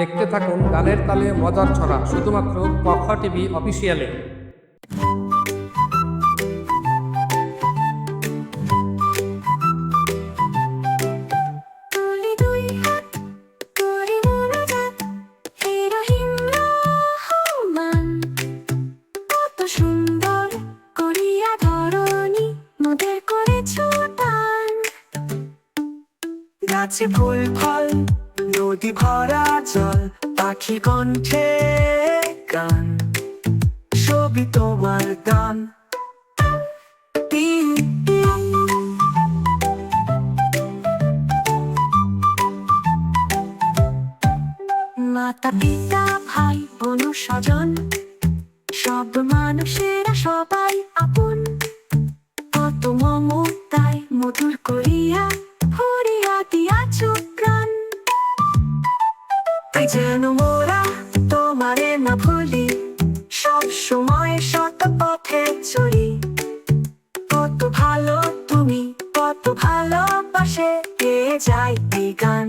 দেখতে থাকুন গানের তালে মজার ছড়া, শুধুমাত্র পক্ষ টিভি অফিসিয়ালে। গাছে ফুল ফল, নদী ভরা জল, পাখি কণ্ঠে গান, ছবি তোমার গান। মাতা পিতা ভাই বোন স্বজন, সব মানুষেরা সবাই আপন, কত মমতায় মধুর করিয়া ভরিয়া দিয়াছ প্রাণ। তাই যেন মোরা তোমারে না ভুলি, সব সময় সৎ পথে চলি। কত ভালো তুমি, কত ভালোবাসে পেয়ে যাই এই গান।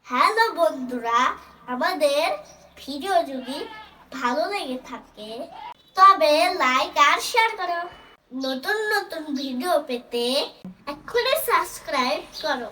হ্যালো বন্ধুরা, আমাদের ভিডিও যদি ভালো লেগে থাকে তবে লাইক আর শেয়ার করো। নতুন নতুন ভিডিও পেতে এক্ষুনি সাবস্ক্রাইব করো।